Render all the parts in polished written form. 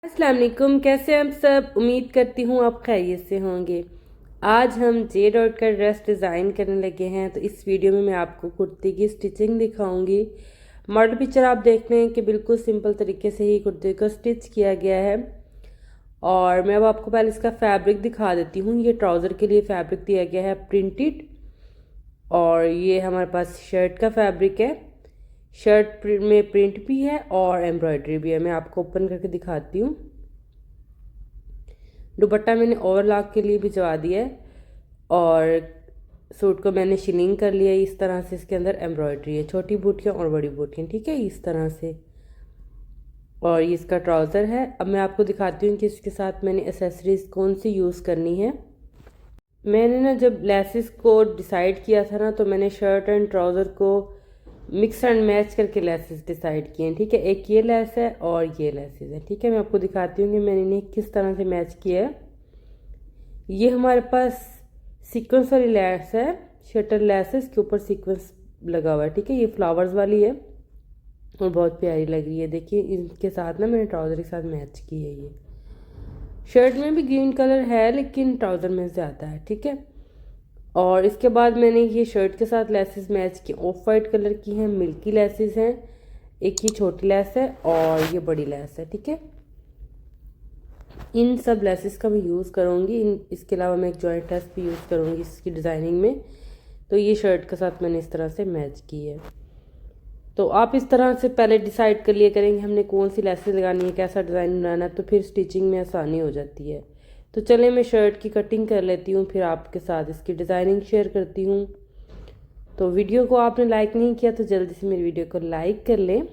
अस्सलाम वालेकुम। कैसे हैं आप सब? उम्मीद करती हूँ आप खैरियत से होंगे। आज हम जे डॉट का ड्रेस डिज़ाइन करने लगे हैं। तो इस वीडियो में मैं आपको कुर्ती की स्टिचिंग दिखाऊंगी। मॉडल पिक्चर आप देख रहे हैं कि बिल्कुल सिंपल तरीके से ही कुर्ती को स्टिच किया गया है। और मैं अब आपको पहले इसका फैब्रिक दिखा देती हूँ। ये ट्राउज़र के लिए फैब्रिक दिया गया है प्रिंटेड, और ये हमारे पास शर्ट का फैब्रिक है। शर्ट में प्रिंट भी है और एम्ब्रॉयडरी भी है। मैं आपको ओपन करके दिखाती हूँ। दुपट्टा मैंने ओवरलॉक के लिए भिजवा दिया है और सूट को मैंने शिनिंग कर लिया है। इस तरह से इसके अंदर एम्ब्रॉयडरी है, छोटी बूटियाँ और बड़ी बूटियाँ, ठीक है, इस तरह से। और ये इसका ट्राउज़र है। अब मैं आपको दिखाती हूँ कि इसके साथ मैंने एसेसरीज़ कौन सी यूज़ करनी है। मैंने ना जब लेसेस को डिसाइड किया था ना, तो मैंने शर्ट एंड ट्राउज़र को मिक्स एंड मैच करके लेसेस डिसाइड किए हैं, ठीक है। एक ये लेस है और ये लेसेस है, ठीक है। मैं आपको दिखाती हूँ कि मैंने इन्हें किस तरह से मैच किया है। ये हमारे पास सीक्वेंस वाली लेस है, शटर लेस है, इसके ऊपर सीक्वेंस लगा हुआ है, ठीक है। ये फ्लावर्स वाली है और बहुत प्यारी लग रही है। देखिए इनके साथ ना मैंने ट्राउज़र के साथ मैच की है। ये शर्ट में भी ग्रीन कलर है लेकिन ट्राउज़र में ज़्यादा है, ठीक है। और इसके बाद मैंने ये शर्ट के साथ लेसेस मैच की, ऑफ वाइट कलर की हैं, मिल्की लेसेस हैं। एक ही छोटी लेस है और ये बड़ी लेस है, ठीक है। इन सब लेसेस का मैं यूज़ करूँगी। इसके अलावा मैं एक जॉइंट लेस भी यूज़ करूँगी इसकी डिज़ाइनिंग में। तो ये शर्ट के साथ मैंने इस तरह से मैच की है। तो आप इस तरह से पहले डिसाइड कर लिया करेंगे हमने कौन सी लेसेस लगानी है, कैसा डिज़ाइन बनाना है, तो फिर स्टिचिंग में आसानी हो जाती है। तो चलें मैं शर्ट की कटिंग कर लेती हूँ, फिर आपके साथ इसकी डिज़ाइनिंग शेयर करती हूँ। तो वीडियो को आपने लाइक नहीं किया तो जल्दी से मेरी वीडियो को लाइक कर लें।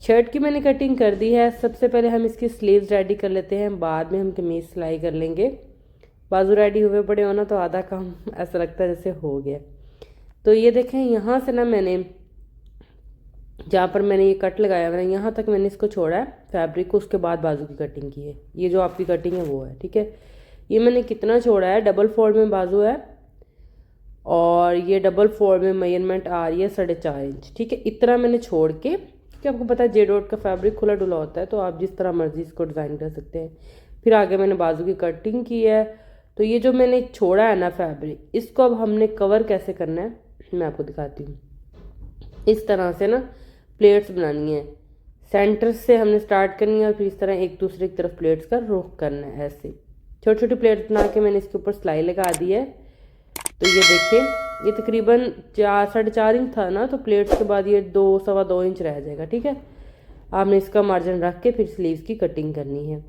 शर्ट की मैंने कटिंग कर दी है। सबसे पहले हम इसकी स्लीव्स रेडी कर लेते हैं, बाद में हम कमीज सिलाई कर लेंगे। बाजू रेडी हुए पड़े हो ना तो आधा काम ऐसा लगता है जैसे हो गया। तो ये देखें, यहाँ से ना मैंने जहाँ पर मैंने ये कट लगाया मैंने यहाँ तक मैंने इसको छोड़ा है फैब्रिक को, उसके बाद बाजू की कटिंग की है। ये जो आपकी कटिंग है वो है, ठीक है। ये मैंने कितना छोड़ा है, डबल फोल्ड में बाजू है और ये डबल फोल्ड में मेजरमेंट आ रही है 4.5 इंच, ठीक है। इतना मैंने छोड़ के, क्योंकि आपको पता है जे डॉट का फैब्रिक खुला डुला होता है, तो आप जिस तरह मर्जी इसको डिज़ाइन कर सकते हैं। फिर आगे मैंने बाजू की कटिंग की है। तो ये जो मैंने छोड़ा है ना फैब्रिक, इसको अब हमने कवर कैसे करना है मैं आपको दिखाती हूँ। इस तरह से ना प्लेट्स बनानी है, सेंटर से हमने स्टार्ट करनी है और फिर इस तरह एक दूसरे की तरफ प्लेट्स का रुख करना है। ऐसे छोटी छोटी प्लेट्स बना के मैंने इसके ऊपर सिलाई लगा दी है। तो ये देखिए, ये तकरीबन 4-4.5 इंच था ना, तो प्लेट्स के बाद ये 2-2.25 इंच रह जाएगा, ठीक है। आपने इसका मार्जिन रख के फिर स्लीव्स की कटिंग करनी है।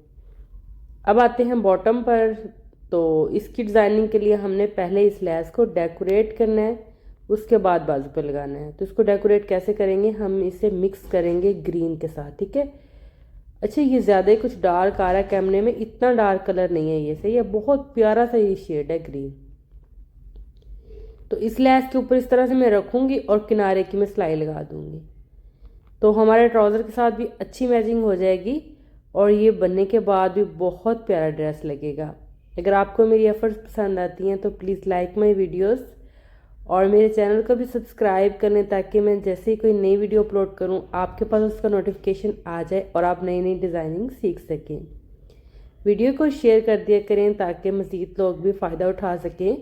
अब आते हैं बॉटम पर। तो इसकी डिज़ाइनिंग के लिए हमने पहले इस लेस को डेकोरेट करना है, उसके बाद बाजू पर लगाना है। तो इसको डेकोरेट कैसे करेंगे, हम इसे मिक्स करेंगे ग्रीन के साथ, ठीक है। अच्छा, ये ज़्यादा ही कुछ डार्क आ रहा है कैमरे में, इतना डार्क कलर नहीं है ये, सही है, बहुत प्यारा सा ये शेड है ग्रीन। तो इस लेस के ऊपर इस तरह से मैं रखूँगी और किनारे की मैं सिलाई लगा दूँगी। तो हमारे ट्राउज़र के साथ भी अच्छी मैचिंग हो जाएगी और ये बनने के बाद भी बहुत प्यारा ड्रेस लगेगा। अगर आपको मेरी एफर्ट्स पसंद आती हैं तो प्लीज़ लाइक माई वीडियोज़ और मेरे चैनल को भी सब्सक्राइब कर लें, ताकि मैं जैसे ही कोई नई वीडियो अपलोड करूं आपके पास उसका नोटिफिकेशन आ जाए और आप नई नई डिज़ाइनिंग सीख सकें। वीडियो को शेयर कर दिया करें ताकि मज़ीद लोग भी फ़ायदा उठा सकें।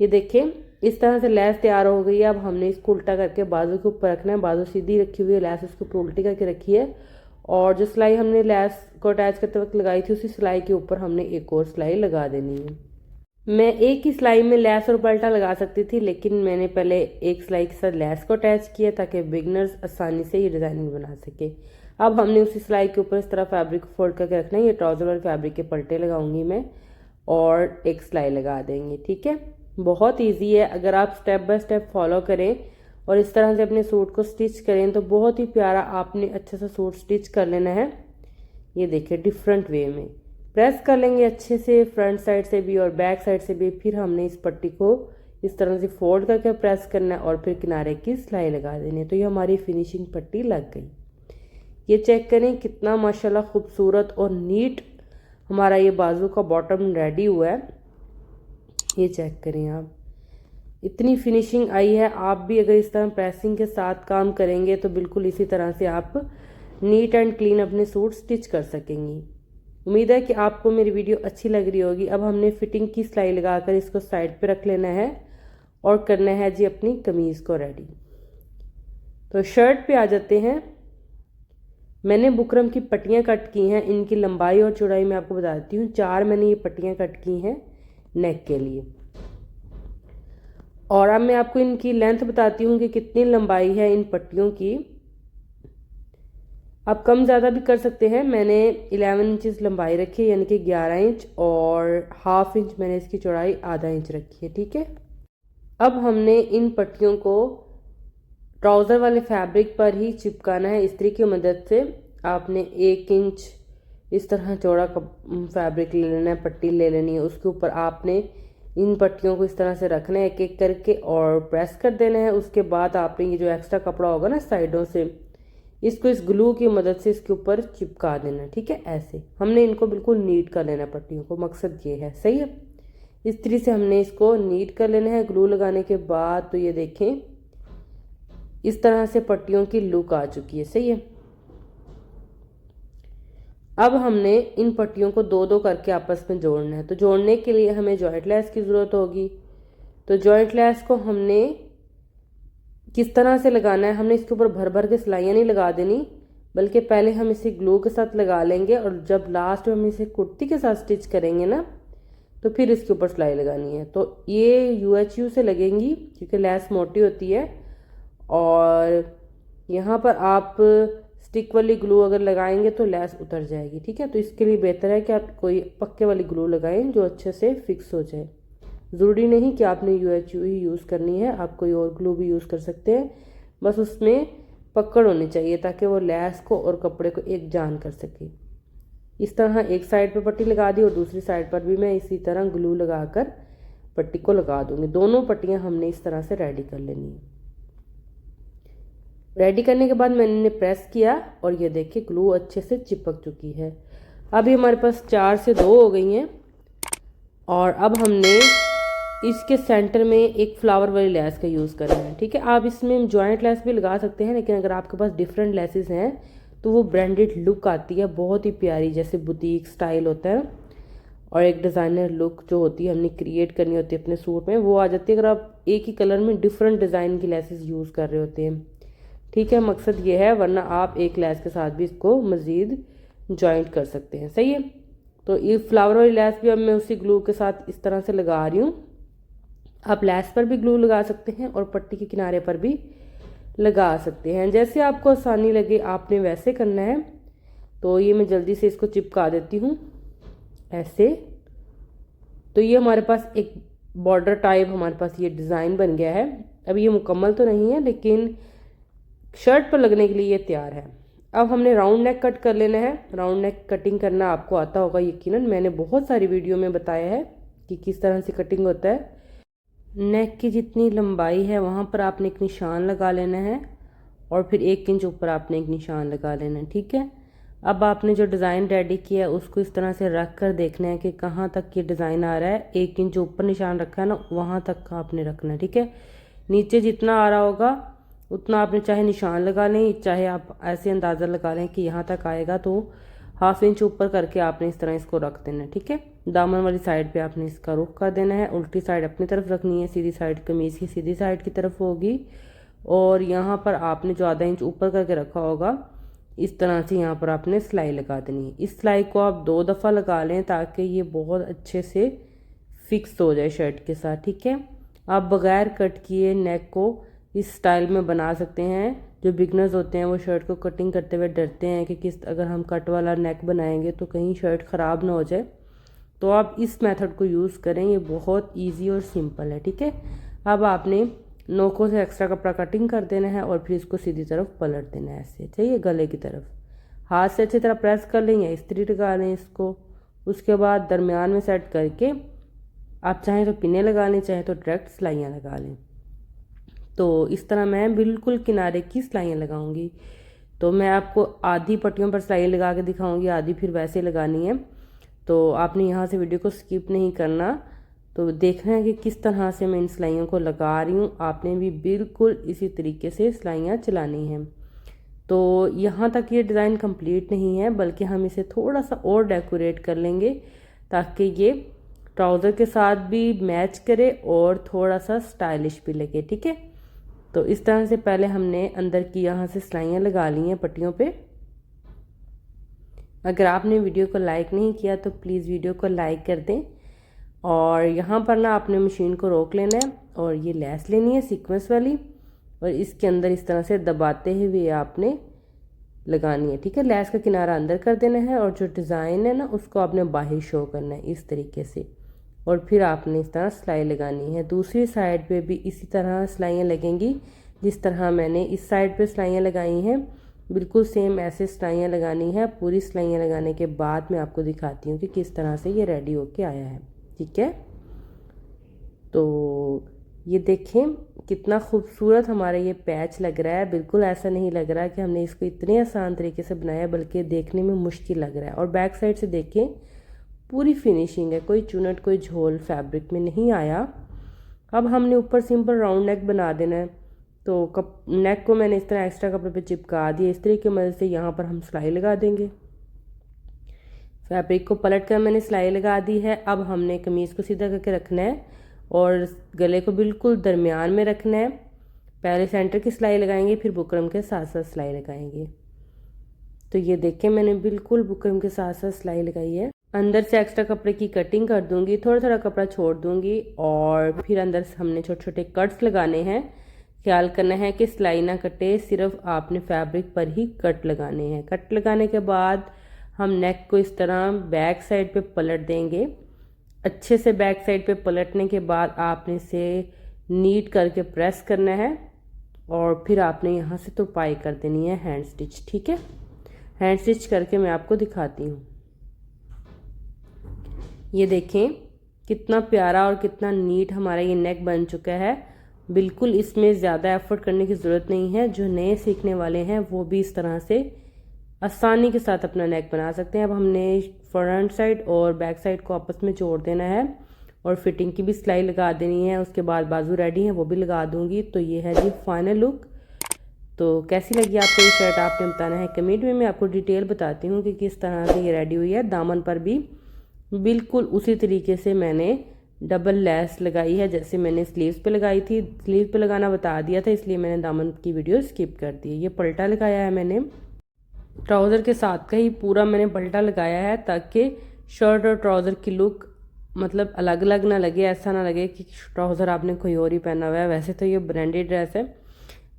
ये देखें, इस तरह से लेस तैयार हो गई है। अब हमने इसको उल्टा करके बाजू के ऊपर रखना है। बाजू सीधी रखी हुई है, लेस उसके ऊपर उल्टी करके रखी है और जो सिलाई हमने लेस को अटैच करते वक्त लगाई थी, उसी सिलाई के ऊपर हमने एक और सिलाई लगा देनी है। मैं एक ही सिलाई में लेस और पल्टा लगा सकती थी, लेकिन मैंने पहले एक सिलाई के साथ लेस को अटैच किया ताकि बिगनर्स आसानी से ये डिज़ाइनिंग बना सके। अब हमने उसी सिलाई के ऊपर इस तरह फैब्रिक को फोल्ड करके रखना है। ये ट्राउज़र वाले फैब्रिक के पलटे लगाऊंगी मैं और एक सिलाई लगा देंगे, ठीक है। बहुत ईजी है, अगर आप स्टेप बाय स्टेप फॉलो करें और इस तरह से अपने सूट को स्टिच करें तो बहुत ही प्यारा आपने अच्छा सा सूट स्टिच कर लेना है। ये देखिए, डिफरेंट वे में प्रेस कर लेंगे अच्छे से, फ्रंट साइड से भी और बैक साइड से भी। फिर हमने इस पट्टी को इस तरह से फोल्ड करके प्रेस करना है और फिर किनारे की सिलाई लगा देनी है। तो ये हमारी फिनिशिंग पट्टी लग गई। ये चेक करें कितना माशाल्लाह खूबसूरत और नीट हमारा ये बाजू का बॉटम रेडी हुआ है। ये चेक करें आप, इतनी फिनिशिंग आई है। आप भी अगर इस तरह प्रेसिंग के साथ काम करेंगे तो बिल्कुल इसी तरह से आप नीट एंड क्लीन अपने सूट स्टिच कर सकेंगी। उम्मीद है कि आपको मेरी वीडियो अच्छी लग रही होगी। अब हमने फिटिंग की सिलाई लगाकर इसको साइड पे रख लेना है और करना है जी अपनी कमीज़ को रेडी। तो शर्ट पे आ जाते हैं। मैंने बुकरम की पट्टियाँ कट की हैं। इनकी लंबाई और चौड़ाई मैं आपको बता देती हूँ। 4 मैंने ये पट्टियाँ कट की हैं नेक के लिए। और अब मैं आपको इनकी लेंथ बताती हूँ कि कितनी लंबाई है इन पट्टियों की। आप कम ज़्यादा भी कर सकते हैं। मैंने 11 इंचज़ लंबाई रखी है, यानी कि 11 इंच, और ½ इंच मैंने इसकी चौड़ाई ½ इंच रखी है। ठीक है। अब हमने इन पट्टियों को ट्राउज़र वाले फैब्रिक पर ही चिपकाना है इस्त्री की मदद से। आपने 1 इंच इस तरह चौड़ा फैब्रिक ले लेना है, पट्टी ले लेनी है। उसके ऊपर आपने इन पट्टियों को इस तरह से रखना है एक एक करके और प्रेस कर देना है। उसके बाद आपने ये जो एक्स्ट्रा कपड़ा होगा ना साइडों से, इसको इस ग्लू की मदद से इसके ऊपर चिपका देना। ठीक है। ऐसे हमने इनको बिल्कुल नीट कर लेना पट्टियों को, मकसद ये है। सही है। इस तरह से हमने इसको नीट कर लेना है ग्लू लगाने के बाद। तो ये देखें इस तरह से पट्टियों की लुक आ चुकी है। सही है। अब हमने इन पट्टियों को 2-2 करके आपस में जोड़ना है। तो जोड़ने के लिए हमें जॉइंट लेस की ज़रूरत होगी। तो जॉइंट लेस को हमने किस तरह से लगाना है, हमने इसके ऊपर भर भर के सिलाइयाँ नहीं लगा देनी, बल्कि पहले हम इसे ग्लू के साथ लगा लेंगे और जब लास्ट में हम इसे कुर्ती के साथ स्टिच करेंगे ना, तो फिर इसके ऊपर सिलाई लगानी है। तो ये UHU से लगेंगी क्योंकि लेस मोटी होती है। और यहाँ पर आप स्टिक वाली ग्लू अगर लगाएंगे तो लेस उतर जाएगी। ठीक है। तो इसके लिए बेहतर है कि आप कोई पक्के वाली ग्लू लगाएं जो अच्छे से फिक्स हो जाए। ज़रूरी नहीं कि आपने UHU ही यूज़ करनी है, आप कोई और ग्लू भी यूज़ कर सकते हैं। बस उसमें पकड़ होनी चाहिए ताकि वो लेस को और कपड़े को एक जान कर सके। इस तरह एक साइड पर पट्टी लगा दी और दूसरी साइड पर भी मैं इसी तरह ग्लू लगाकर पट्टी को लगा दूंगी। दोनों पट्टियाँ हमने इस तरह से रेडी कर लेनी है। रेडी करने के बाद मैंने प्रेस किया और ये देखिए ग्लू अच्छे से चिपक चुकी है। अभी हमारे पास 4 से 2 हो गई हैं। और अब हमने इसके सेंटर में एक फ्लावर वाली लेस का यूज़ करना है। ठीक है। आप इसमें जॉइंट लेस भी लगा सकते हैं, लेकिन अगर आपके पास डिफरेंट लेसेस हैं तो वो ब्रांडेड लुक आती है, बहुत ही प्यारी, जैसे बुटीक स्टाइल होता है और एक डिज़ाइनर लुक जो होती है हमने क्रिएट करनी होती है अपने सूट में, वो आ जाती है अगर आप एक ही कलर में डिफरेंट डिज़ाइन की लेसेस यूज़ कर रहे होते हैं। ठीक है। मकसद ये है, वरना आप एक लेस के साथ भी इसको मज़ीद जॉइंट कर सकते हैं। सही है। तो ये फ्लावर वाली लेस भी अब मैं उसी ग्लू के साथ इस तरह से लगा रही हूँ। आप लेस पर भी ग्लू लगा सकते हैं और पट्टी के किनारे पर भी लगा सकते हैं, जैसे आपको आसानी लगे आपने वैसे करना है। तो ये मैं जल्दी से इसको चिपका देती हूँ ऐसे। तो ये हमारे पास एक बॉर्डर टाइप हमारे पास ये डिज़ाइन बन गया है। अब ये मुकम्मल तो नहीं है, लेकिन शर्ट पर लगने के लिए ये तैयार है। अब हमने राउंड नेक कट कर लेना है। राउंड नेक कटिंग करना आपको आता होगा यकीनन, मैंने बहुत सारी वीडियो में बताया है कि किस तरह से कटिंग होता है। नेक की जितनी लंबाई है वहाँ पर आपने एक निशान लगा लेना है और फिर 1 इंच ऊपर आपने एक निशान लगा लेना है। ठीक है। अब आपने जो डिज़ाइन रेडी किया है उसको इस तरह से रख कर देखना है कि कहाँ तक ये डिज़ाइन आ रहा है। 1 इंच ऊपर निशान रखा है ना, वहाँ तक का आपने रखना है। ठीक है। नीचे जितना आ रहा होगा उतना आपने चाहे निशान लगा लें, चाहे आप ऐसे अंदाज़ा लगा लें कि यहाँ तक आएगा, तो ½ इंच ऊपर करके आपने इस तरह इसको रख देना है। ठीक है। दामन वाली साइड पे आपने इसका रुख कर देना है। उल्टी साइड अपनी तरफ रखनी है, सीधी साइड कमीज़ की सीधी साइड की तरफ होगी। और यहाँ पर आपने जो ½ इंच ऊपर करके रखा होगा इस तरह से यहाँ पर आपने सिलाई लगा देनी है। इस सिलाई को आप 2 दफ़ा लगा लें ताकि ये बहुत अच्छे से फिक्स हो जाए शर्ट के साथ। ठीक है। आप बगैर कट किए नेक को इस स्टाइल में बना सकते हैं। जो बिगनर्स होते हैं वो शर्ट को कटिंग करते हुए डरते हैं कि अगर हम कट वाला नेक बनाएंगे तो कहीं शर्ट ख़राब ना हो जाए, तो आप इस मेथड को यूज़ करें। ये बहुत इजी और सिंपल है। ठीक है। अब आपने नोकों से एक्स्ट्रा कपड़ा कटिंग कर देना है और फिर इसको सीधी तरफ पलट देना है ऐसे, चाहिए गले की तरफ। हाथ से अच्छी तरह प्रेस कर लें या इस्त्री लगा लें इसको। उसके बाद दरमियान में सेट करके आप चाहें तो पिने लगा लें, चाहे तो डायरेक्ट सिलाइयाँ लगा लें। तो इस तरह मैं बिल्कुल किनारे की सिलाइयाँ लगाऊंगी। तो मैं आपको आधी पट्टियों पर सिलाई लगा के दिखाऊंगी, आधी फिर वैसे लगानी है। तो आपने यहाँ से वीडियो को स्किप नहीं करना, तो देखना है कि किस तरह से मैं इन सिलाइयों को लगा रही हूँ। आपने भी बिल्कुल इसी तरीके से सिलाइयाँ चलानी हैं। तो यहाँ तक ये डिज़ाइन कंप्लीट नहीं है, बल्कि हम इसे थोड़ा सा और डेकोरेट कर लेंगे ताकि ये ट्राउज़र के साथ भी मैच करे और थोड़ा सा स्टाइलिश भी लगे। ठीक है, तो इस तरह से पहले हमने अंदर की यहाँ से सिलाइयाँ लगा ली हैं पट्टियों पे। अगर आपने वीडियो को लाइक नहीं किया तो प्लीज़ वीडियो को लाइक कर दें। और यहाँ पर ना आपने मशीन को रोक लेना है और ये लेस लेनी है सीक्वेंस वाली, और इसके अंदर इस तरह से दबाते हुए आपने लगानी है। ठीक है, लेस का किनारा अंदर कर देना है और जो डिज़ाइन है ना उसको आपने बाहर शो करना है इस तरीके से, और फिर आपने इस तरह सिलाई लगानी है। दूसरी साइड पे भी इसी तरह सिलाइयाँ लगेंगी जिस तरह मैंने इस साइड पे सिलाइयाँ लगाई हैं, बिल्कुल सेम ऐसे सिलाइयाँ लगानी है। पूरी सिलाइयाँ लगाने के बाद मैं आपको दिखाती हूँ कि किस तरह से ये रेडी होके आया है। ठीक है, तो ये देखें कितना खूबसूरत हमारा ये पैच लग रहा है। बिल्कुल ऐसा नहीं लग रहा कि हमने इसको इतने आसान तरीके से बनाया, बल्कि देखने में मुश्किल लग रहा है। और बैक साइड से देखें पूरी फिनिशिंग है, कोई चुनट कोई झोल फैब्रिक में नहीं आया। अब हमने ऊपर सिंपल राउंड नेक बना देना है, तो नेक को मैंने इस तरह एक्स्ट्रा कपड़े पे चिपका दिया। इस तरीके की मदद से यहाँ पर हम सिलाई लगा देंगे। फैब्रिक को पलट कर मैंने सिलाई लगा दी है। अब हमने कमीज़ को सीधा करके रखना है और गले को बिल्कुल दरमियान में रखना है। पहले सेंटर की सिलाई लगाएंगे, फिर बुकरम के साथ साथ सिलाई लगाएंगे। तो ये देखें मैंने बिल्कुल बुकरम के साथ साथ सिलाई लगाई है। अंदर से एक्स्ट्रा कपड़े की कटिंग कर दूंगी, थोड़ा थोड़ा कपड़ा छोड़ दूंगी और फिर अंदर से हमने छोटे छोटे कट्स लगाने हैं। ख्याल करना है कि सिलाई ना कटे, सिर्फ आपने फैब्रिक पर ही कट लगाने हैं। कट लगाने के बाद हम नेक को इस तरह बैक साइड पे पलट देंगे। अच्छे से बैक साइड पे पलटने के बाद आपने इसे नीट करके प्रेस करना है और फिर आपने यहाँ से तुरपाई कर देनी है हैंड स्टिच। ठीक है, हैंड स्टिच करके मैं आपको दिखाती हूँ। ये देखें कितना प्यारा और कितना नीट हमारा ये नेक बन चुका है। बिल्कुल इसमें ज़्यादा एफर्ट करने की ज़रूरत नहीं है। जो नए सीखने वाले हैं वो भी इस तरह से आसानी के साथ अपना नेक बना सकते हैं। अब हमने फ्रंट साइड और बैक साइड को आपस में जोड़ देना है और फिटिंग की भी सिलाई लगा देनी है। उसके बाद बाजू रेडी है वो भी लगा दूंगी। तो ये है जी फाइनल लुक। तो कैसी लगी आपको ये शर्ट आपने बताना है कमेंट में। मैं आपको डिटेल बताती हूँ कि किस तरह से ये रेडी हुई है। दामन पर भी बिल्कुल उसी तरीके से मैंने डबल लेस लगाई है जैसे मैंने स्लीव्स पे लगाई थी। स्लीव पे लगाना बता दिया था, इसलिए मैंने दामन की वीडियो स्किप कर दी है। ये पलटा लगाया है मैंने, ट्राउज़र के साथ का ही पूरा मैंने पलटा लगाया है ताकि शर्ट और ट्राउज़र की लुक मतलब अलग अलग ना लगे। ऐसा ना लगे कि ट्राउज़र आपने कोई और ही पहना हुआ है। वैसे तो ये ब्रांडेड ड्रेस है,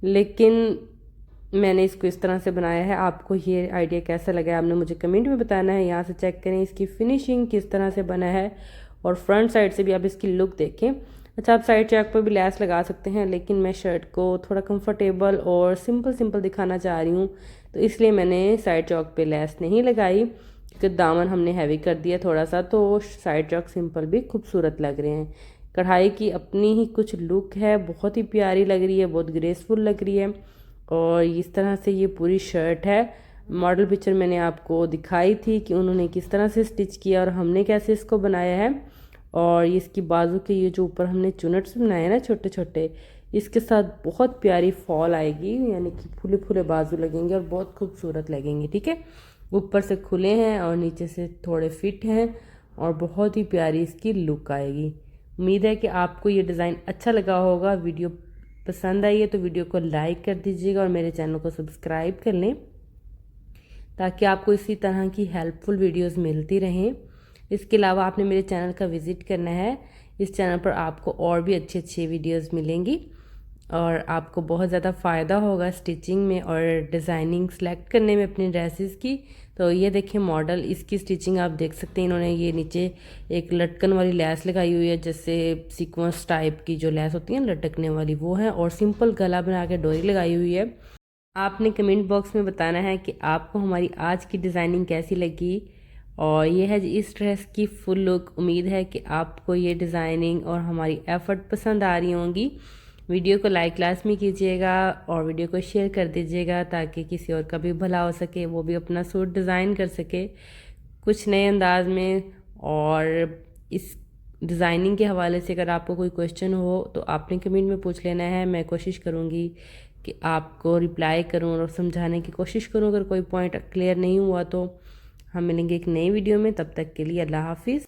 लेकिन मैंने इसको इस तरह से बनाया है। आपको ये आइडिया कैसा लगा आपने मुझे कमेंट में बताना है। यहाँ से चेक करें इसकी फिनिशिंग किस तरह से बना है और फ्रंट साइड से भी आप इसकी लुक देखें। अच्छा, आप साइड चेक पर भी लेस लगा सकते हैं, लेकिन मैं शर्ट को थोड़ा कंफर्टेबल और सिंपल दिखाना चाह रही हूँ, तो इसलिए मैंने साइड चौक पे लेस नहीं लगाई। क्योंकि दामन हमने हैवी कर दिया थोड़ा सा, तो साइड चौक सिंपल भी खूबसूरत लग रहे हैं। कढ़ाई की अपनी ही कुछ लुक है, बहुत ही प्यारी लग रही है, बहुत ग्रेसफुल लग रही है। और इस तरह से ये पूरी शर्ट है। मॉडल पिक्चर मैंने आपको दिखाई थी कि उन्होंने किस तरह से स्टिच किया और हमने कैसे इसको बनाया है। और इसकी बाजू के ये जो ऊपर हमने चुनट्स बनाए ना छोटे छोटे, इसके साथ बहुत प्यारी फॉल आएगी, यानी कि फूले फूले बाजू लगेंगे और बहुत खूबसूरत लगेंगे। ठीक है, ऊपर से खुले हैं और नीचे से थोड़े फिट हैं और बहुत ही प्यारी इसकी लुक आएगी। उम्मीद है कि आपको ये डिज़ाइन अच्छा लगा होगा। वीडियो पसंद आई है तो वीडियो को लाइक कर दीजिएगा और मेरे चैनल को सब्सक्राइब कर लें ताकि आपको इसी तरह की हेल्पफुल वीडियोस मिलती रहें। इसके अलावा आपने मेरे चैनल का विज़िट करना है। इस चैनल पर आपको और भी अच्छी अच्छी वीडियोस मिलेंगी और आपको बहुत ज़्यादा फ़ायदा होगा स्टिचिंग में और डिज़ाइनिंग सेलेक्ट करने में अपनी ड्रेसेस की। तो ये देखें मॉडल, इसकी स्टिचिंग आप देख सकते हैं। इन्होंने ये नीचे एक लटकन वाली लेस लगाई हुई है, जैसे सीक्वेंस टाइप की जो लेस होती है लटकने वाली वो है, और सिंपल गला बना के डोरी लगाई हुई है। आपने कमेंट बॉक्स में बताना है कि आपको हमारी आज की डिज़ाइनिंग कैसी लगी। और ये है इस ड्रेस की फुल लुक। उम्मीद है कि आपको ये डिज़ाइनिंग और हमारी एफ़र्ट पसंद आ रही होंगी। वीडियो को लाइक लाजमी कीजिएगा और वीडियो को शेयर कर दीजिएगा ताकि किसी और का भी भला हो सके, वो भी अपना सूट डिज़ाइन कर सके कुछ नए अंदाज में। और इस डिज़ाइनिंग के हवाले से अगर आपको कोई क्वेश्चन हो तो आपने कमेंट में पूछ लेना है। मैं कोशिश करूँगी कि आपको रिप्लाई करूं और समझाने की कोशिश करूं। अगर कोई पॉइंट क्लियर नहीं हुआ तो हम मिलेंगे एक नई वीडियो में। तब तक के लिए अल्लाह हाफिज़।